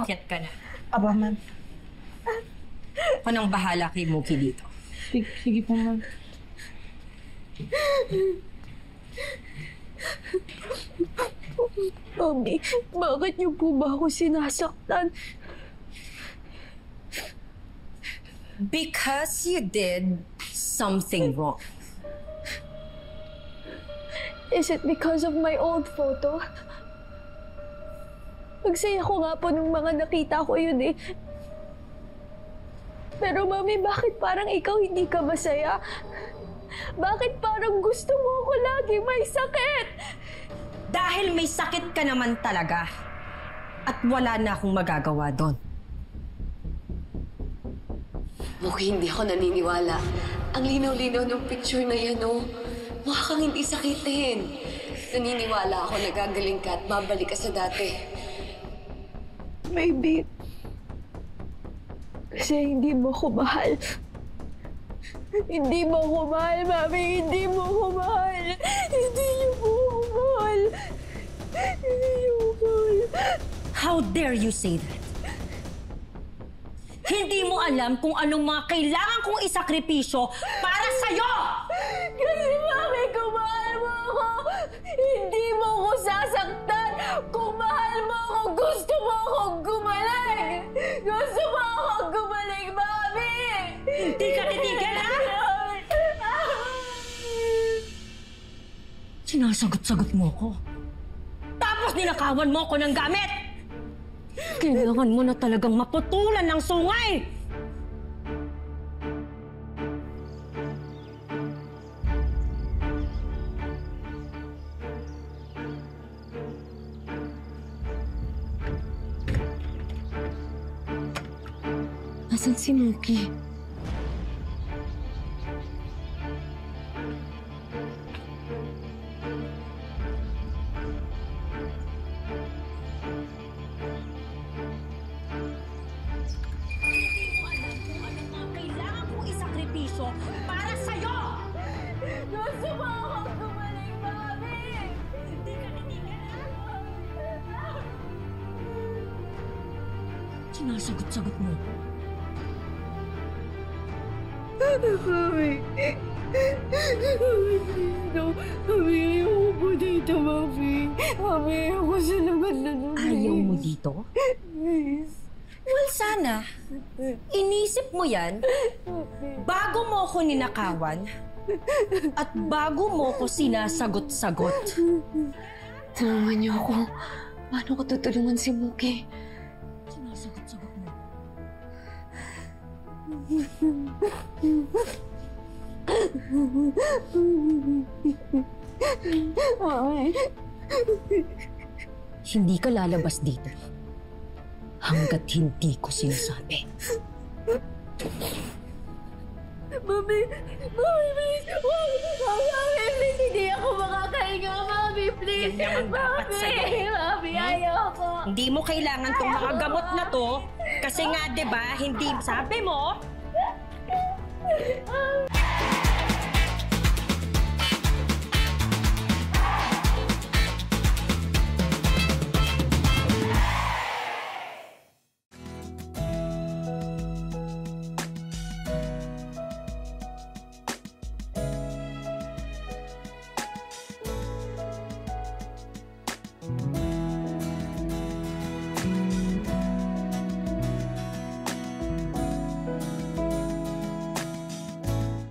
Umakyat ka na. Aba, ma'am. Ako nang bahala kay Mookie dito. Sige po, ma'am. Mami, bakit niyo po ba ako sinasaktan? Because you did something wrong. Is it because of my old photo? Magsaya ko nga po nung mga nakita ko yun eh. Pero Mami, bakit parang ikaw hindi ka masaya? Bakit parang gusto mo ako lagi may sakit? Dahil may sakit ka naman talaga. At wala na akong magagawa doon. Mookie, hindi ako naniniwala. Ang linaw-linaw ng picture na yan, oh. Mukha kang hindi sakitin. Naniniwala ako na gagaling ka at babalik ka sa dati. Maybe. Kasi hindi mo ko mahal. Hindi mo ko mahal, Mami. Hindi mo ko mahal. Hindi niyo po ko mahal. Hindi niyo ko mahal. How dare you say that? Hindi mo alam kung anong mga kailangan kong isakripisyo para sa'yo! Kasi, Mami, kung mahal mo ako, hindi mo ko sasaktan. Kung mahal mo ako, gusto mo akong gumaling. Gusto mo akong gumaling, Mami! Hindi ka titigil, ha? Sinasagot-sagot mo ko. Tapos ninakawan mo ko ng gamit! Kailangan mo na talagang maputulan ng sungay! Nasaan si Mookie? Para sa'yo! Gusto mo akong gumaling, Mami! Hindi ka titigil, ha? Sinasagot-sagot mo. Mami! Mami, ayoko po dito, Mami. Mami, ayoko sa laman na namin. Ayaw mo dito? Please. Well, sana. Inisip mo yan bago mo ako ninakawan at bago mo ko sinasagot-sagot. Tulungan niyo ako. Paano ko tutulungan si Mookie? Sinasagot-sagot mo. Mami. Hindi ka lalabas dito hanggat hindi ko sinasabi. Mami! Mami, please! Mami, please! Hindi ako makakahinga, Mami! Please! Yan naman dapat sa'yo. Mami, ayoko! Hindi mo kailangan tong mga gamot na to kasi nga, 'di ba, hindi sabi mo